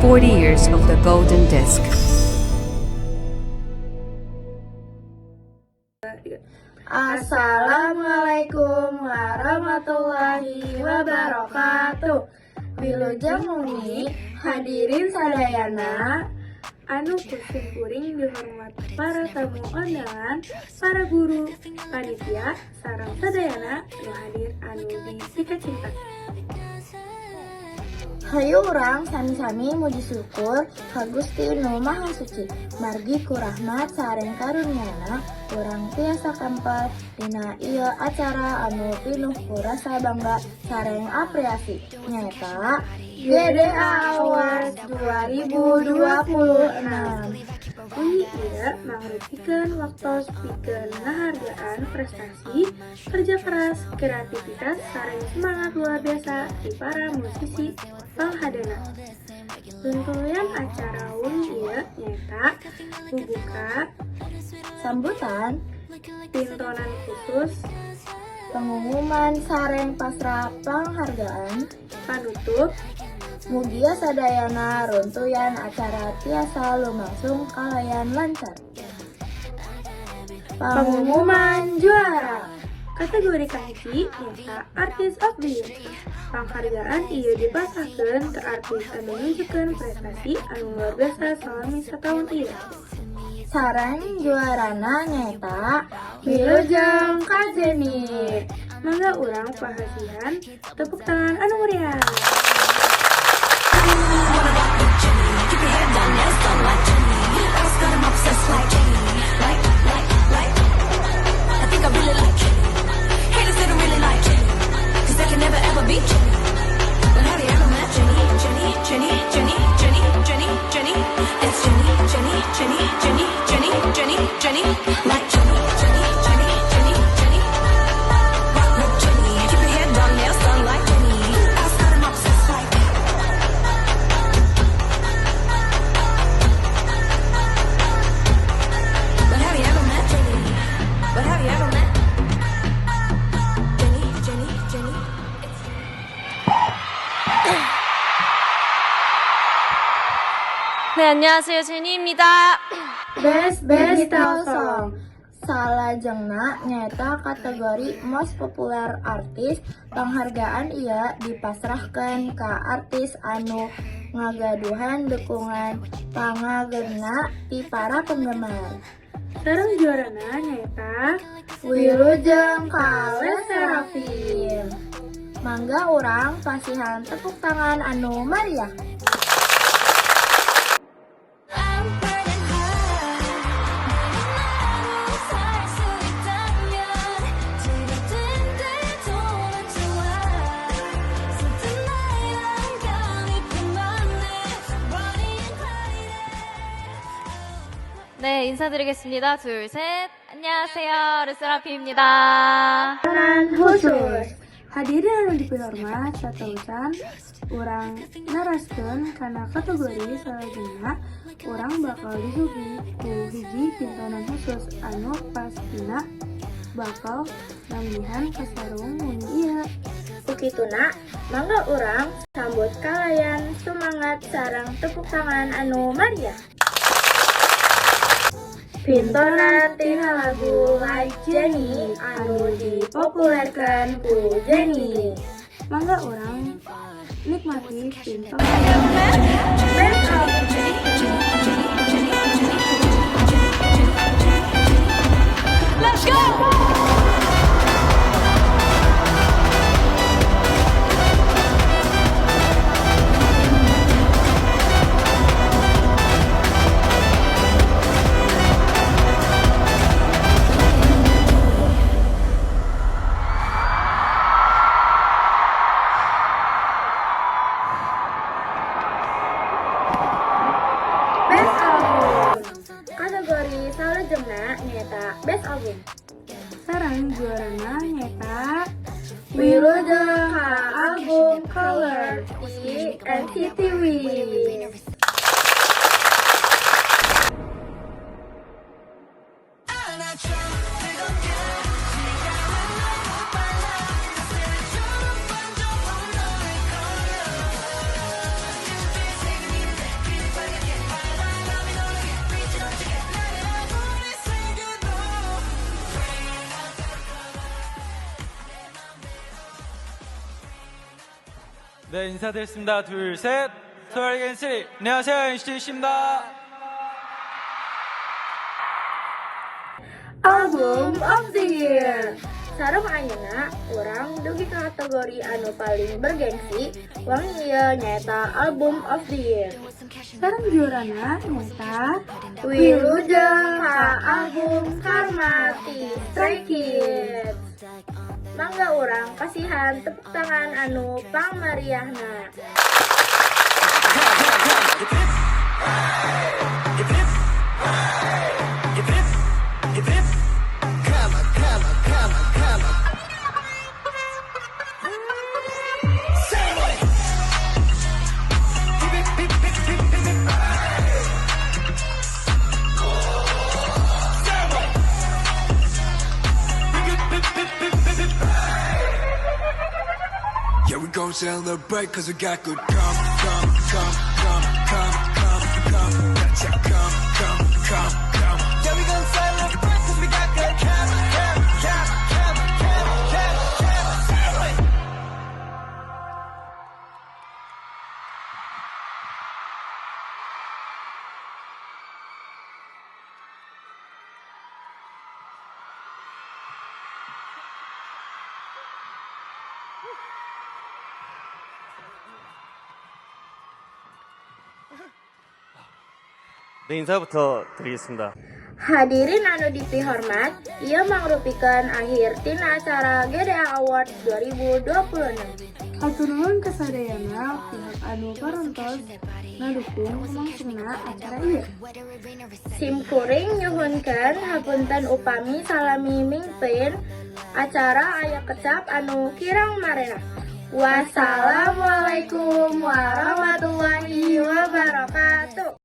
40 years of the Golden Disc. Assalamualaikum warahmatullahi wabarakatuh. Wilujeng Muni hadirin sadayana anu kusim kuring dihormat para tamu undangan, para guru, panitia, sareng sadayana nu hadir anu disika cinta. Hayu urang sami-sami muji syukur ka Gusti Nu Maha Suci. Margi ku rahmat sareng karunia-Na urang tiasa kampal dina ieu acara anu pinuh ku rasa bangga sareng apresiasi. Nyata GDA Awards 2026. Uji ieu mangrupikeun waktos pikeun ngahargaan prestasi, kerja keras, kreativitas, sareng semangat luar biasa di para musisi panghadana. Rungkeuyan acara uji ieu nyata bubuka sambutan, pintonan khusus, pengumuman sareng pasrah panghargaan, panutup, mugia sadayana runtuyan acara tiasa lumangsung kalayan lancar. Pengumuman juara kategori kahiji nyata Artist of the Year. Panghargaan ieu dipasahkeun ke artis anu nunjukkeun prestasi anu luar biasa salami sataun ieu. Sareng juarana nyata Wilujeng Kajeni. Mangga urang pahasihan tepuk tangan anu meriah. 네, 안녕하세요. 제니입니다. Best Title Song. Salajengna nyata kategori Most Popular Artist. Penghargaan ieu dipasrahkeun ka artis anu ngagaduhan dukungan pangageuna ti para penggemar. Sareng juarana nyata Wilujeng Kales Serafim. Mangga urang pasihan tepuk tangan anu meriah. 네, 인사드리겠습니다. 둘, 셋. 안녕하세요. 르세라핌입니다. Tangan khusus. Hadirin anu dipihormat sateusan urang naraskeun kana kategori salajengna urang bakal disuguhi ku hiji pintonan khusus anu pastina bakal nambihan kasarung muni ieu. Ukituna mangga urang sambut kalayan semangat sareng tepuk tangan anu meriah. Pintonan tina lagu Like Jenny anu dipopulerkeun ku Jenny. Mangga urang nikmati pintonan Best Album. Let's go! Best Album. Kategori salajengna nyata Best Album. Sareng juarana nyata Wilujeng Album Color di NCT Wings. 네, 인사드리겠습니다. 둘, 셋. 소열 NCT. 안녕하세요, NCT입니다. Album of the Year. Sareng ayeuna urang dugi ka kategori anu paling bergengsi wangi ieu nyaeta Album of the Year. Sareng juarana nyaeta Wilujeng ka album Karma ti Stray Kids. Mangga urang kasihan tepuk tangan anu pangmariahna. Yeah, we gon' celebrate cause we got good come. Gotcha, come. Yeah, we gon' celebrate cause we got good come. 네, 인사부터 드리겠습니다. Hadirin anu dipihormat, ieu mangrupikeun akhir tina acara GDA Award 2026. Hatur nuhun kasadayana pihak anu parantos ngadukung lumangsungna acara ieu. Simkuring nyuhunkeun hapunten upami salami mingpeun acara aya kecap anu kirang marena. Wassalamualaikum warahmatullahi wabarakatuh.